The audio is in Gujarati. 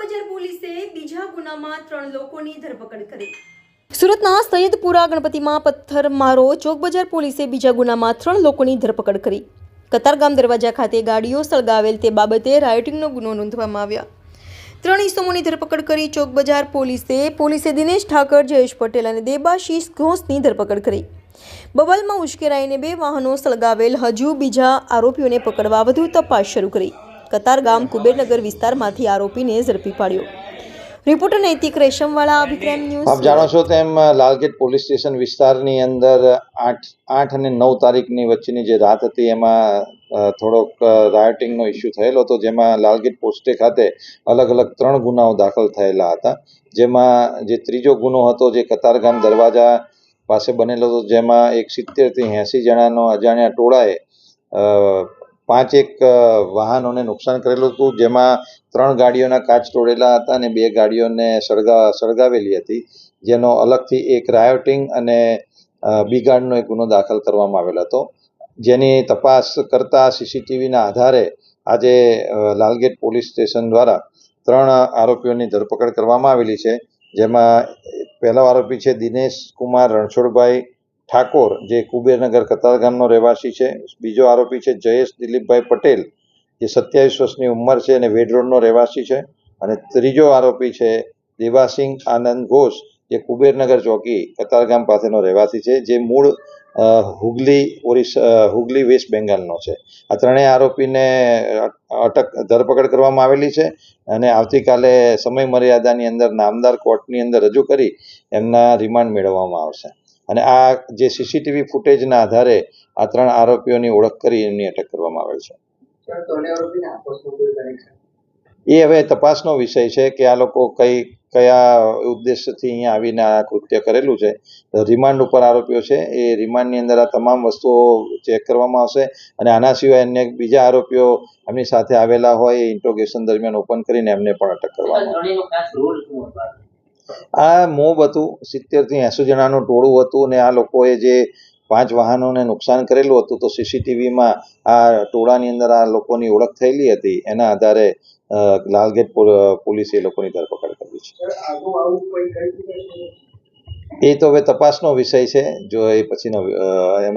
ચોકબજાર પોલીસે બીજા ગુનામાં 3 લોકોની ધરપકડ કરી। સુરતના સૈયદપુરા ગણપતિમાં પથ્થરમારો ચોકબજાર પોલીસે બીજા ગુનામાં 3 લોકોની ધરપકડ કરી। કતારગામ દરવાજા ખાતે ગાડીઓ સળગાવેલ તે બાબતે રાયોટિંગનો ગુનો નોંધવામાં આવ્યા। 3 ઇસમોની ધરપકડ કરી ચોકબજાર પોલીસે દિનેશ ઠાકર, જયેશ પટેલ અને દેબાશીષ ઘોષની ધરપકડ કરી। બબલમાં ઉશ્કેરાઈને 2 વાહનો સળગાવેલ હજુ બીજા આરોપીઓને પકડવા વધુ તપાસ શરૂ કરી। કતારગામ કુબેરનગર વિસ્તારમાંથી આરોપીને ઝડપી પાડ્યો। રિપોર્ટર નૈતિક રેશમવાળા, અભિક્રમ ન્યૂઝ। આપ જાણો છો તેમ લાલગેટ પોલીસ સ્ટેશન વિસ્તારની અંદર 8 અને 9 તારીખની વચ્ચેની જે રાત હતી એમાં થોડોક રાયોટિંગનો ઇસ્યુ થયેલો હતો, જેમાં લાલગેટ પોસ્ટે ખાતે અલગ અલગ 3 ગુનાઓ દાખલ થયેલા હતા। જેમાં જે ત્રીજો ગુનો હતો જે કતારગામ દરવાજા પાસે બનેલો હતો, જેમાં એક 70 થી 80 જણાનો અજાણ્યા ટોળાએ 5 વાહનોને નુકસાન કરેલું હતું, જેમાં 3 ગાડીઓના કાચ તોડેલા હતા અને 2 ગાડીઓને સળગાવેલી હતી, જેનો અલગથી એક રાયોટિંગ અને બિગાડનો એક ગુનો દાખલ કરવામાં આવેલો હતો। જેની તપાસ કરતા સીસીટીવીના આધારે આજે લાલગેટ પોલીસ સ્ટેશન દ્વારા 3 આરોપીઓની ધરપકડ કરવામાં આવેલી છે। જેમાં પહેલો આરોપી છે દિનેશ કુમાર રણછોડભાઈ ઠાકોર, જે કુબેરનગર કતારગામનો રહેવાસી છે। બીજો આરોપી છે જયેશ દિલીપભાઈ પટેલ, જે 27 વર્ષની ઉંમર છે અને વેડ રોડનો રહેવાસી છે। અને ત્રીજો આરોપી છે દેવાસિંહ આનંદ ઘોષ, જે કુબેરનગર ચોકી કતારગામ પાસેનો રહેવાસી છે, જે મૂળ હુગલી વેસ્ટ બેંગાલનો છે। આ 3 આરોપીને ધરપકડ કરવામાં આવેલી છે અને આવતીકાલે સમય મર્યાદાની અંદર નામદાર કોર્ટની અંદર રજૂ કરી એમના રિમાન્ડ મેળવવામાં આવશે। અને આ જે સીસીટીવી ફૂટેજના આધારે આ 3 આરોપીઓની ઓળખ કરી એમની અટક કરવામાં આવેલ છે। એ હવે તપાસનો વિષય છે કે આ લોકો કયા ઉદ્દેશથી અહીંયા આવીને આ કૃત્ય કરેલું છે। રિમાન્ડ ઉપર આરોપીઓ છે, એ રિમાન્ડની અંદર આ તમામ વસ્તુઓ ચેક કરવામાં આવશે અને આના સિવાય અન્ય બીજા આરોપીઓ એમની સાથે આવેલા હોય એ ઇન્ટ્રોગેશન દરમિયાન ઓપન કરીને એમને પણ અટક કરવામાં આવશે। આ મોબ હતું, 70 થી 80 જણાનું ટોળું હતું અને આ લોકોએ જે 5 વાહનોને નુકસાન કરેલું હતું, તો સીસીટીવીમાં આ ટોળાની અંદર આ લોકોની ઓળખ થયેલી હતી। એના આધારે લાલગેટ પોલીસે એ લોકોની ધરપકડ કરી છે। એ તો હવે તપાસનો વિષય છે, જો એ પછીનો એમાં